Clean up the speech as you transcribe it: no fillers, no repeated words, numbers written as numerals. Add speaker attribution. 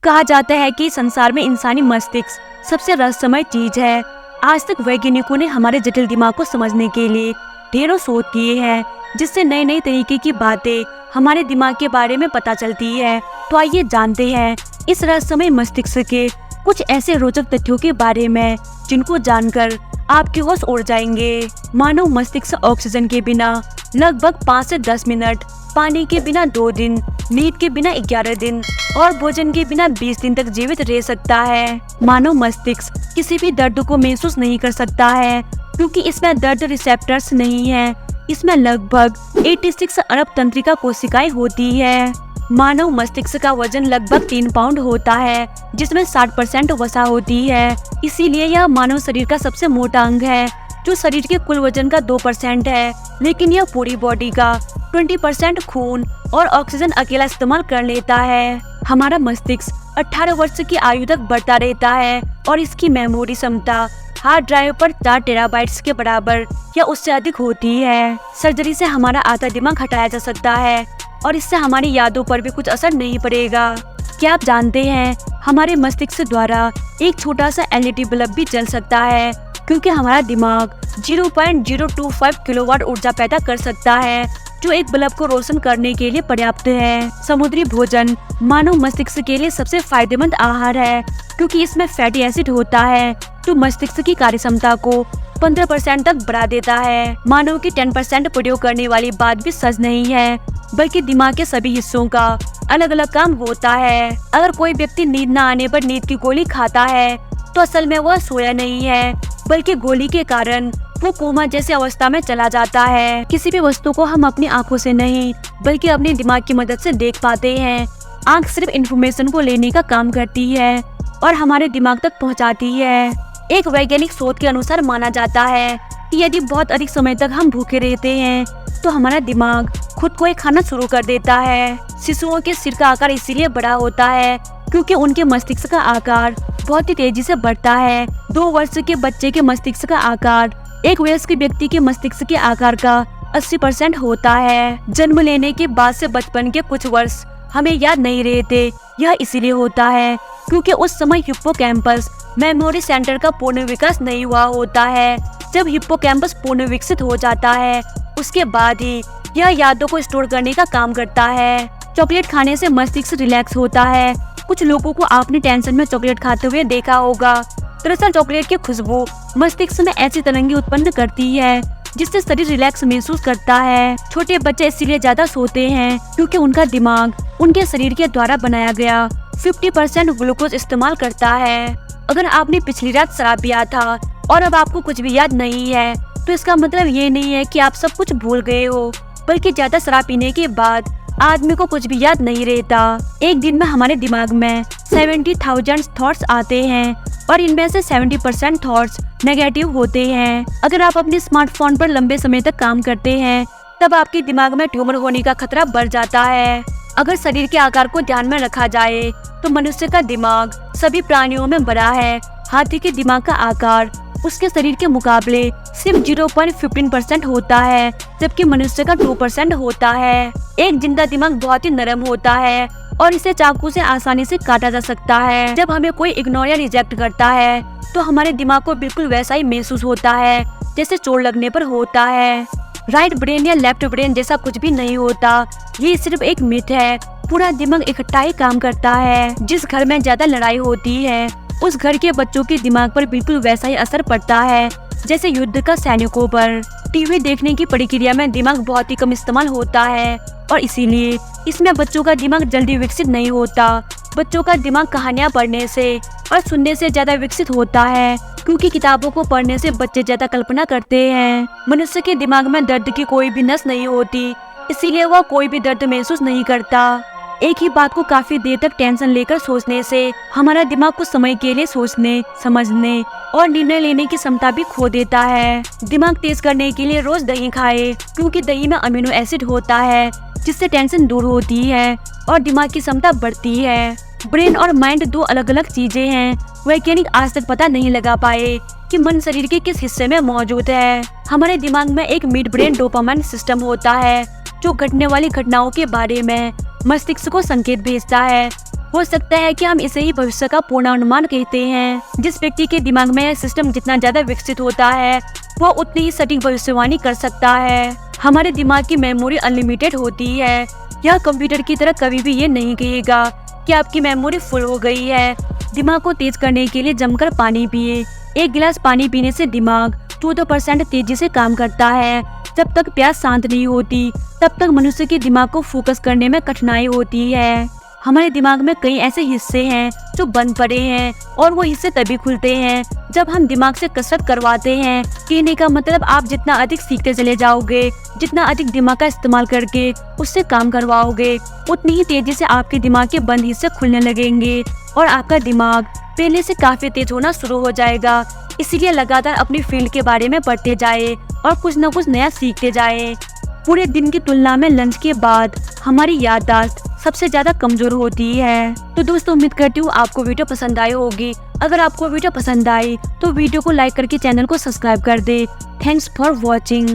Speaker 1: कहा जाता है कि संसार में इंसानी मस्तिष्क सबसे रहस्यमय चीज है। आज तक वैज्ञानिकों ने हमारे जटिल दिमाग को समझने के लिए ढेरों शोध किए हैं, जिससे नई नई तरीके की बातें हमारे दिमाग के बारे में पता चलती है। तो आइए जानते हैं इस रहस्यमय मस्तिष्क के कुछ ऐसे रोचक तथ्यों के बारे में जिनको जानकर आपके होश उड़ जाएंगे। मानव मस्तिष्क ऑक्सीजन के बिना लगभग 5 से 10 मिनट, पानी के बिना 2 दिन, नींद के बिना 11 दिन और भोजन के बिना 20 दिन तक जीवित रह सकता है। मानव मस्तिष्क किसी भी दर्द को महसूस नहीं कर सकता है, क्योंकि इसमें दर्द रिसेप्टर्स नहीं है। इसमें लगभग 86 अरब तंत्रिका कोशिकाएं होती है। मानव मस्तिष्क का वजन लगभग 3 पाउंड होता है, जिसमें 60% वसा होती है। इसीलिए यह मानव शरीर का सबसे मोटा अंग है, जो शरीर के कुल वजन का 2% है। लेकिन यह पूरी बॉडी का 20% खून और ऑक्सीजन अकेला इस्तेमाल कर लेता है। हमारा मस्तिष्क 18 वर्ष की आयु तक बढ़ता रहता है और इसकी मेमोरी क्षमता हार्ड ड्राइव पर 4 टेराबाइट्स के बराबर या उससे अधिक होती है। सर्जरी से हमारा आधा दिमाग हटाया जा सकता है और इससे हमारी यादों पर भी कुछ असर नहीं पड़ेगा। क्या आप जानते हैं हमारे मस्तिष्क द्वारा एक छोटा सा एलईडी बल्ब भी जल सकता है, क्योंकि हमारा दिमाग 0.025 किलोवाट ऊर्जा पैदा कर सकता है, जो एक बल्ब को रोशन करने के लिए पर्याप्त है। समुद्री भोजन मानव मस्तिष्क के लिए सबसे फायदेमंद आहार है, क्योंकि इसमें फैटी एसिड होता है, जो मस्तिष्क की कार्यक्षमता को 15% तक बढ़ा देता है। मानव की 10% प्रयोग करने वाली बात भी सच नहीं है, बल्कि दिमाग के सभी हिस्सों का अलग अलग काम होता है। अगर कोई व्यक्ति नींद न आने पर नींद की गोली खाता है, तो असल में वह सोया नहीं है, बल्कि गोली के कारण वो कोमा जैसी अवस्था में चला जाता है। किसी भी वस्तु को हम अपनी आंखों से नहीं, बल्कि अपने दिमाग की मदद से देख पाते हैं। आंख सिर्फ इंफॉर्मेशन को लेने का काम करती है और हमारे दिमाग तक पहुंचाती है। एक वैज्ञानिक शोध के अनुसार माना जाता है कि यदि बहुत अधिक समय तक हम भूखे रहते हैं, तो हमारा दिमाग खुद को ही खाना शुरू कर देता है। शिशुओं के सिर का आकार इसीलिए बड़ा होता है, क्योंकि उनके मस्तिष्क का आकार बहुत ही तेजी से बढ़ता है। 2 वर्ष के बच्चे के मस्तिष्क का आकार एक वयस्क व्यक्ति के मस्तिष्क के आकार का 80% होता है। जन्म लेने के बाद से बचपन के कुछ वर्ष हमें याद नहीं रहते। यह इसीलिए होता है क्योंकि उस समय हिप्पोकैम्पस मेमोरी सेंटर का पूर्ण विकास नहीं हुआ होता है। जब हिप्पोकैम्पस पूर्ण विकसित हो जाता है, उसके बाद ही यह यादों को स्टोर करने का काम करता है। चॉकलेट खाने से मस्तिष्क रिलैक्स होता है। कुछ लोगों को आपने टेंशन में चॉकलेट खाते हुए देखा होगा। दरअसल चॉकलेट की खुशबू मस्तिष्क में ऐसी तरंगे उत्पन्न करती है, जिससे शरीर रिलैक्स महसूस करता है। छोटे बच्चे इसीलिए ज्यादा सोते हैं, क्योंकि उनका दिमाग उनके शरीर के द्वारा बनाया गया 50% ग्लूकोज इस्तेमाल करता है। अगर आपने पिछली रात शराब पिया था और अब आपको कुछ भी याद नहीं है, तो इसका मतलब ये नहीं है कि आप सब कुछ भूल गए हो, बल्कि ज्यादा शराब पीने के बाद आदमी को कुछ भी याद नहीं रहता। एक दिन में हमारे दिमाग में 70,000 थॉट्स आते हैं और इनमें से 70% थॉट्स नेगेटिव होते हैं। अगर आप अपने स्मार्टफोन पर लंबे समय तक काम करते हैं, तब आपके दिमाग में ट्यूमर होने का खतरा बढ़ जाता है। अगर शरीर के आकार को ध्यान में रखा जाए, तो मनुष्य का दिमाग सभी प्राणियों में बड़ा है। हाथी के दिमाग का आकार उसके शरीर के मुकाबले सिर्फ 0.15% होता है, जबकि मनुष्य का 2% होता है। एक जिंदा दिमाग बहुत ही नरम होता है और इसे चाकू से आसानी से काटा जा सकता है। जब हमें कोई इग्नोर या रिजेक्ट करता है, तो हमारे दिमाग को बिल्कुल वैसा ही महसूस होता है जैसे चोट लगने पर होता है। राइट ब्रेन या लेफ्ट ब्रेन जैसा कुछ भी नहीं होता, ये सिर्फ एक मिथ है। पूरा दिमाग इकट्ठा ही काम करता है। जिस घर में ज्यादा लड़ाई होती है, उस घर के बच्चों के दिमाग पर बिल्कुल वैसा ही असर पड़ता है जैसे युद्ध का सैनिकों पर। टीवी देखने की प्रक्रिया में दिमाग बहुत ही कम इस्तेमाल होता है और इसीलिए इसमें बच्चों का दिमाग जल्दी विकसित नहीं होता। बच्चों का दिमाग कहानियाँ पढ़ने से और सुनने से ज्यादा विकसित होता है, क्योंकि किताबों को पढ़ने से बच्चे ज्यादा कल्पना करते हैं। मनुष्य के दिमाग में दर्द की कोई भी नस नहीं होती, इसीलिए वह कोई भी दर्द महसूस नहीं करता। एक ही बात को काफी देर तक टेंशन लेकर सोचने से हमारा दिमाग कुछ समय के लिए सोचने, समझने और निर्णय लेने की क्षमता भी खो देता है। दिमाग तेज करने के लिए रोज दही खाएं, क्योंकि दही में अमीनो एसिड होता है, जिससे टेंशन दूर होती है और दिमाग की क्षमता बढ़ती है। ब्रेन और माइंड 2 अलग अलग चीजें हैं। वैज्ञानिक आज तक पता नहीं लगा पाए कि मन शरीर के किस हिस्से में मौजूद है। हमारे दिमाग में एक मिड ब्रेन डोपामाइन सिस्टम होता है, जो घटने वाली घटनाओं के बारे में मस्तिष्क को संकेत भेजता है। हो सकता है कि हम इसे ही भविष्य का पूर्वानुमान कहते हैं। जिस व्यक्ति के दिमाग में यह सिस्टम जितना ज्यादा विकसित होता है वो उतनी ही सटीक भविष्यवाणी कर सकता है। हमारे दिमाग की मेमोरी अनलिमिटेड होती है। यह कंप्यूटर की तरह कभी भी ये नहीं कहेगा कि आपकी मेमोरी फुल हो गई है। दिमाग को तेज करने के लिए जमकर पानी पिए। 1 गिलास पानी पीने से दिमाग 14% तेजी से काम करता है। जब तक प्यास शांत नहीं होती तब तक मनुष्य के दिमाग को फोकस करने में कठिनाई होती है। हमारे दिमाग में कई ऐसे हिस्से हैं जो बंद पड़े हैं और वो हिस्से तभी खुलते हैं जब हम दिमाग से कसरत करवाते हैं। कहने का मतलब आप जितना अधिक सीखते चले जाओगे, जितना अधिक दिमाग का इस्तेमाल करके उससे काम करवाओगे, उतनी ही तेजी से आपके दिमाग के बंद हिस्से खुलने लगेंगे और आपका दिमाग पहले से काफी तेज होना शुरू हो जाएगा। इसीलिए लगातार अपनी फील्ड के बारे में पढ़ते जाए और कुछ न कुछ नया सीखते जाए। पूरे दिन की तुलना में लंच के बाद हमारी याददाश्त सबसे ज्यादा कमजोर होती है। तो दोस्तों, उम्मीद करती हूँ आपको वीडियो पसंद आई होगी। अगर आपको वीडियो पसंद आई तो वीडियो को लाइक करके चैनल को सब्सक्राइब कर दे। Thanks for watching.